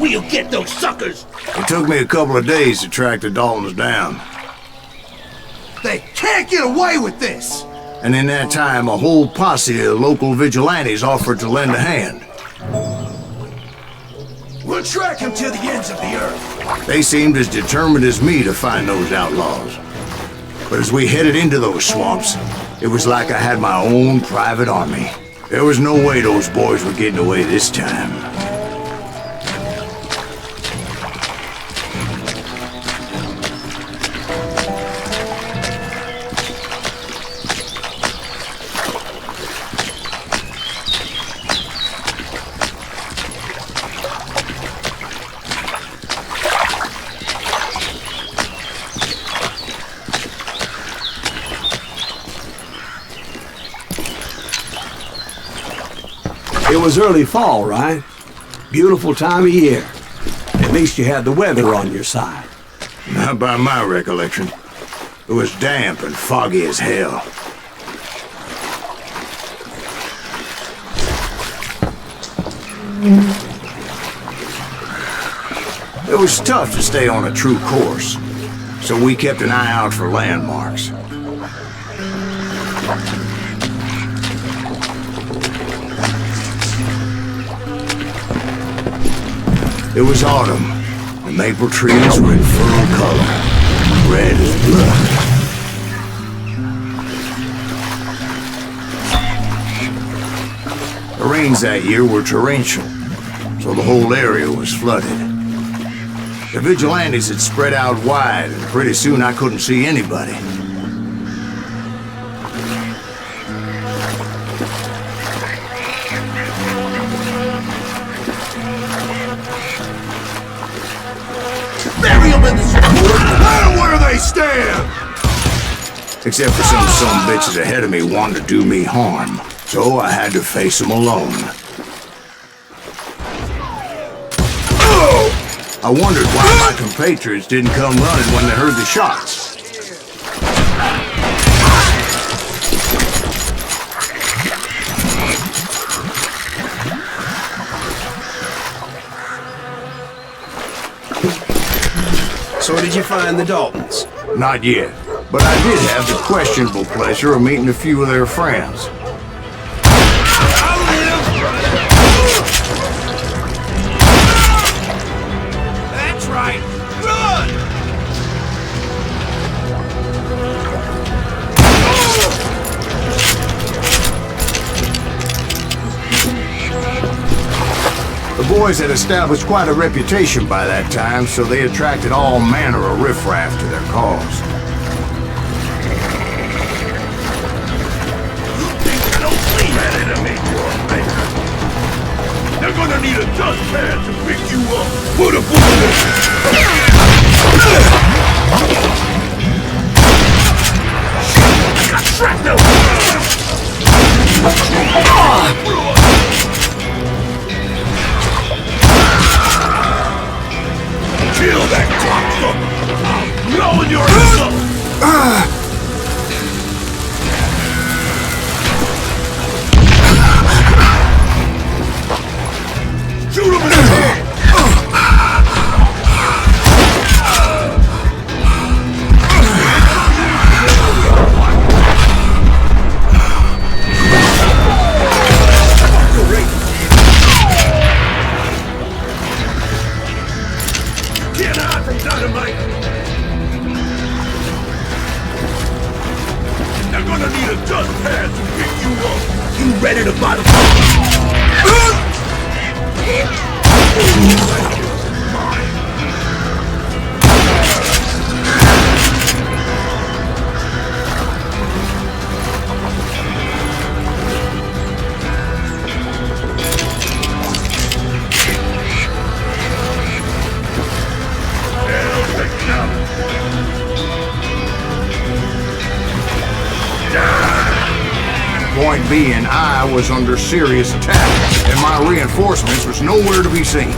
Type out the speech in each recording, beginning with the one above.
We'll get those suckers! It took me a couple of days to track the Daltons down. They can't get away with this! And in that time, a whole posse of local vigilantes offered to lend a hand. We'll track him to the ends of the earth. They seemed as determined as me to find those outlaws. But as we headed into those swamps, it was like I had my own private army. There was no way those boys were getting away this time. It was early fall, right? Beautiful time of year. At least you had the weather on your side. Not by my recollection. It was damp and foggy as hell. It was tough to stay on a true course, so we kept an eye out for landmarks. It was autumn. The maple trees were in full color, red as blood. The rains that year were torrential, so the whole area was flooded. The vigilantes had spread out wide, and pretty soon I couldn't see anybody. Bury them in the swamp! Let them where they stand! Except for some bitches ahead of me wanted to do me harm, so I had to face them alone. I wondered why my compatriots didn't come running when they heard the shots. So did you find the Daltons? Not yet, but I did have the questionable pleasure of meeting a few of their friends. That's right! Run! The boys had established quite a reputation by that time, so they attracted all manner of riffraff to their cause. They're gonna need a dustpan to pick you up! Put a bullet I got shrapnel! Kill that cocksucker! I'm blowing your ass up! Shoot him in the head! Can't hide from dynamite! They're gonna need a dustpan to pick you up! You ready to buy the bomb? Point being, I was under serious attack, and my reinforcements was nowhere to be seen.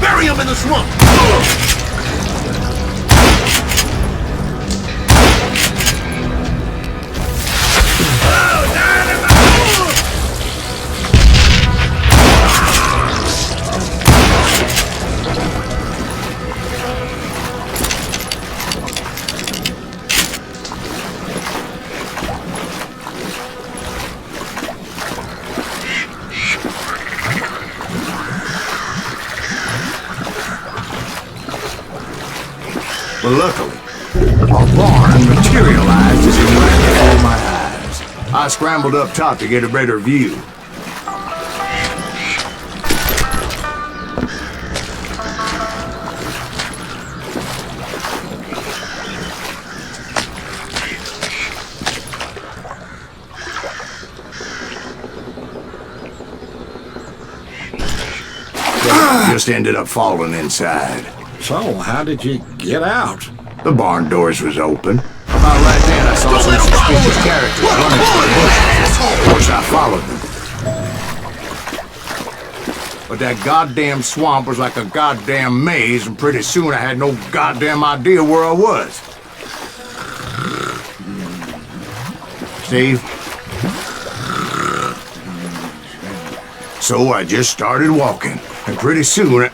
Bury him in the swamp! But luckily, our barn materialized as it right before my eyes. I scrambled up top to get a better view. Just ended up falling inside. So, how did you get out? The barn doors was open. About right then, I saw some suspicious characters running through the bushes. Of course, I followed them. But that goddamn swamp was like a goddamn maze, and pretty soon I had no goddamn idea where I was. Steve? So I just started walking, and pretty soon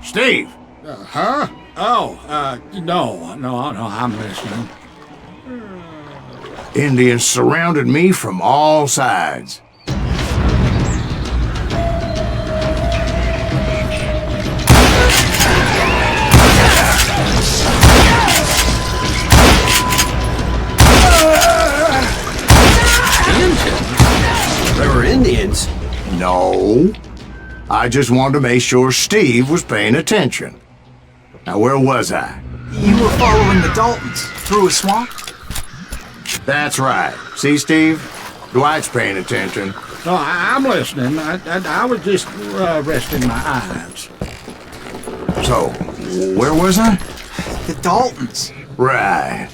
Steve! Huh? Oh, no, I'm listening. Indians surrounded me from all sides. They were Indians. No. I just wanted to make sure Steve was paying attention. Now, where was I? You were following the Daltons through a swamp? That's right. See, Steve? Dwight's paying attention. No, I'm listening. I was just resting my eyes. So, where was I? The Daltons. Right.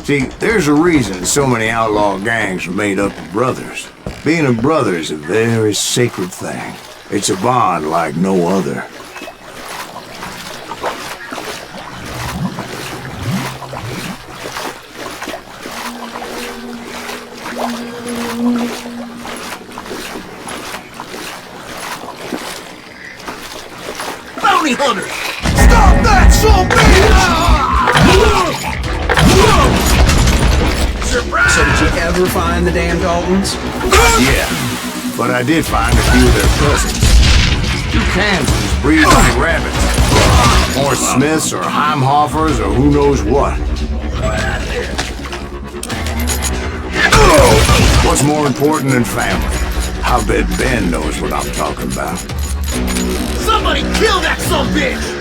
See, there's a reason so many outlaw gangs are made up of brothers. Being a brother is a very sacred thing. It's a bond like no other. Bounty hunters! Stop that, son bitch! So did you ever find the damn Daltons? Yeah, but I did find a few of their cousins. Two Kansans breeding rabbits. More Smiths or Heimhoffers or who knows what. What's more important than family? I bet Ben knows what I'm talking about. Somebody kill that son bitch!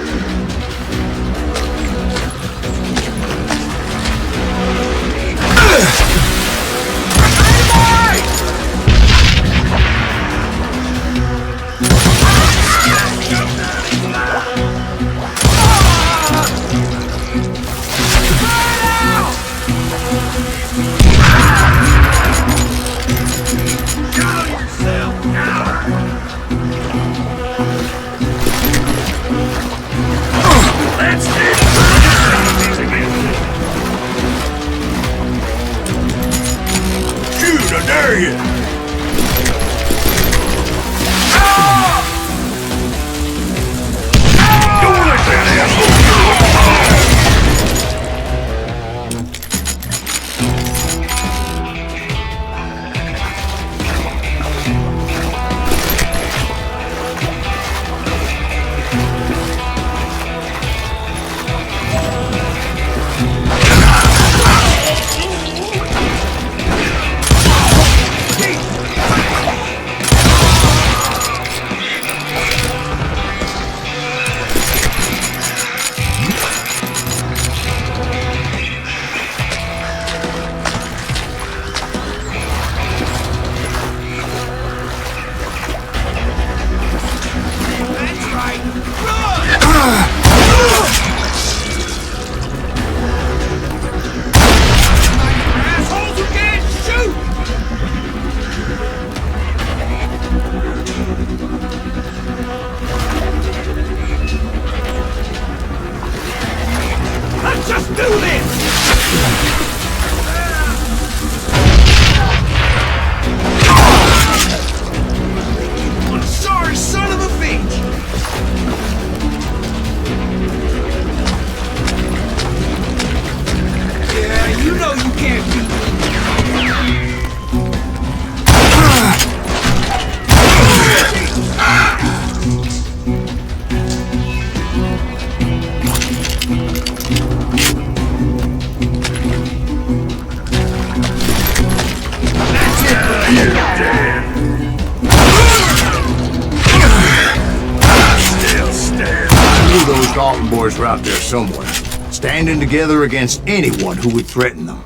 Dalton boys were out there somewhere, standing together against anyone who would threaten them.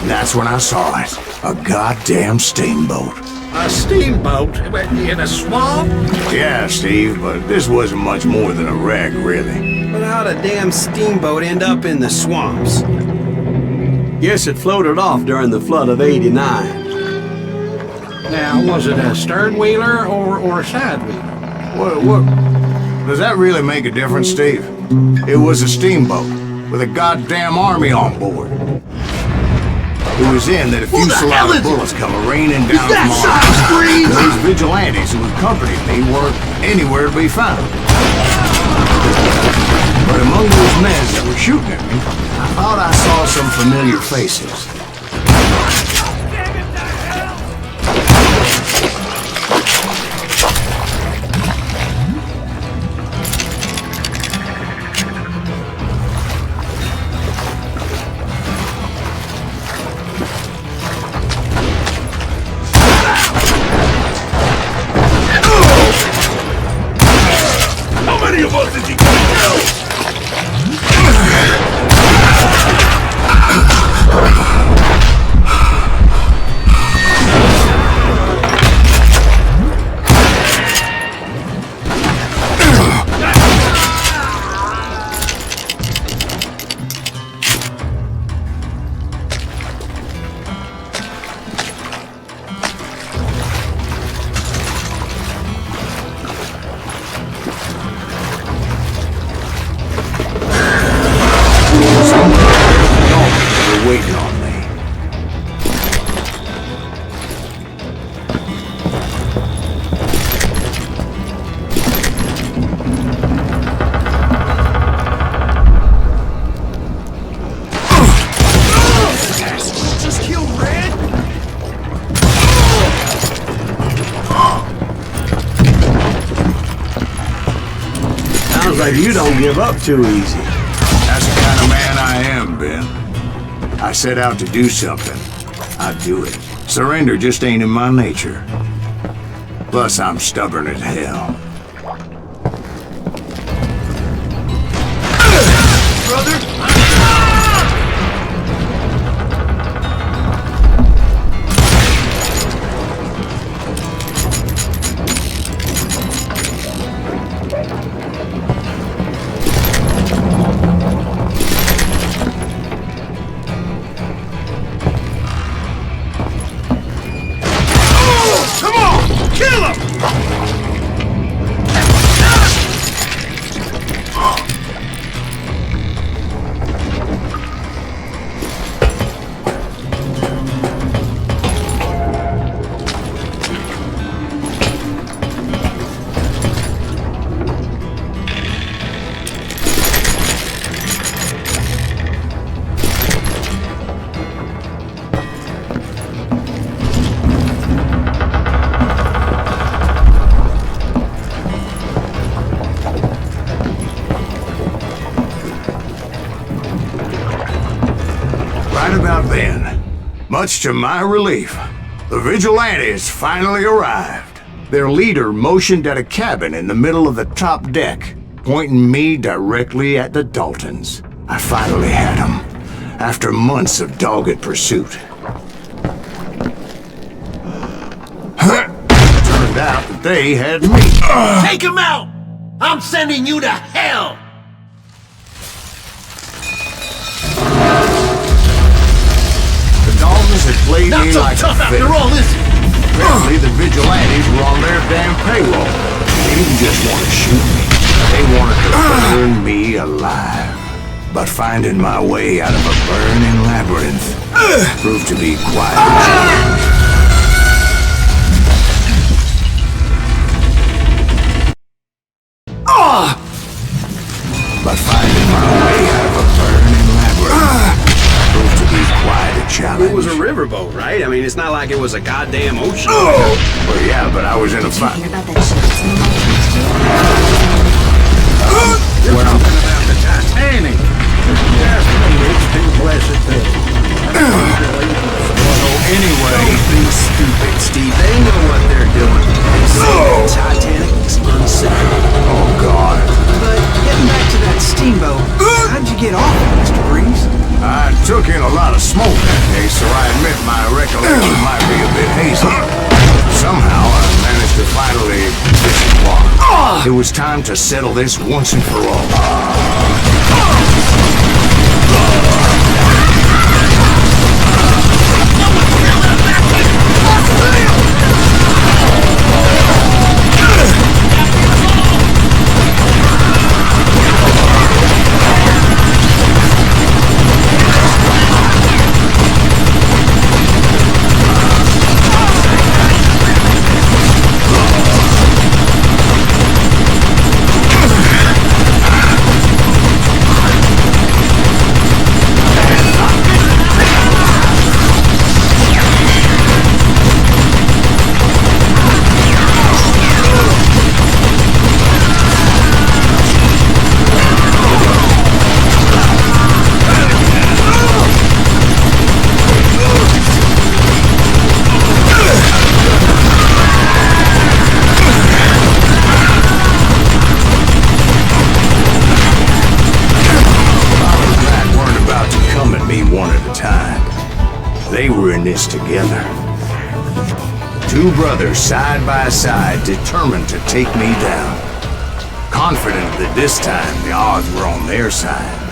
That's when I saw it. A goddamn steamboat. A steamboat in a swamp? Yeah, Steve, but this wasn't much more than a wreck, really. But how'd a damn steamboat end up in the swamps? Guess it floated off during the flood of '89. Now, was it a stern wheeler or a side wheeler? What? Does that really make a difference, Steve? It was a steamboat with a goddamn army on board. It was then that a fusillade of bullets come raining down from on high. Those vigilantes who accompanied me weren't anywhere to be found. But among those men that were shooting at me, I thought I saw some familiar faces. Waiting on me. Just kill Red? Sounds like you don't give up too easy. That's the kind of man I am, Ben. I set out to do something. I do it. Surrender just ain't in my nature. Plus, I'm stubborn as hell. Brother? Much to my relief, the vigilantes finally arrived. Their leader motioned at a cabin in the middle of the top deck, pointing me directly at the Daltons. I finally had them, after months of dogged pursuit. Turned out that they had me. Take him out! I'm sending you to hell! Had played Not me so like tough a after fiddle. all, is it? Apparently the vigilantes were on their damn payroll. They didn't just want to shoot me. They wanted to burn me alive. But finding my way out of a burning labyrinth proved to be quite a challenge. But finding challenge. It was a riverboat, right? I mean, it's not like it was a goddamn ocean. Well, yeah, but I was in a fight. Hear about that ship that's in the We're talking about the Titanic. Just it's too blessed to. Anyway, be stupid, Steve. They know what they're doing. The Titanic is unsinkable. Oh, God. But getting back to that steamboat, how'd you get off it, Mr. Greaves? I took in a lot of smoke that day, so I admit my recollection might be a bit hazy. Somehow, I managed to finally disembark. It was time to settle this once and for all. They were in this together. Two brothers side by side, determined to take me down. Confident that this time the odds were on their side.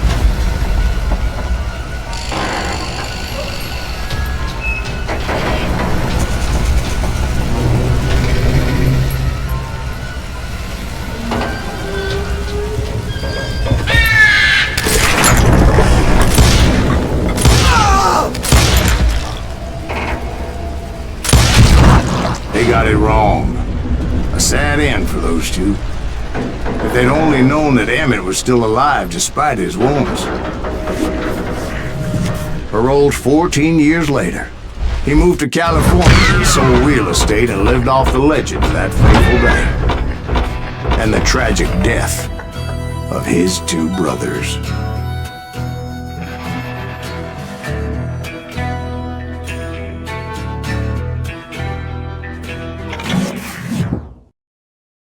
They got it wrong. A sad end for those two. If they'd only known that Emmett was still alive despite his wounds. Paroled 14 years later, he moved to California, he sold real estate and lived off the legend of that fateful day. And the tragic death of his two brothers.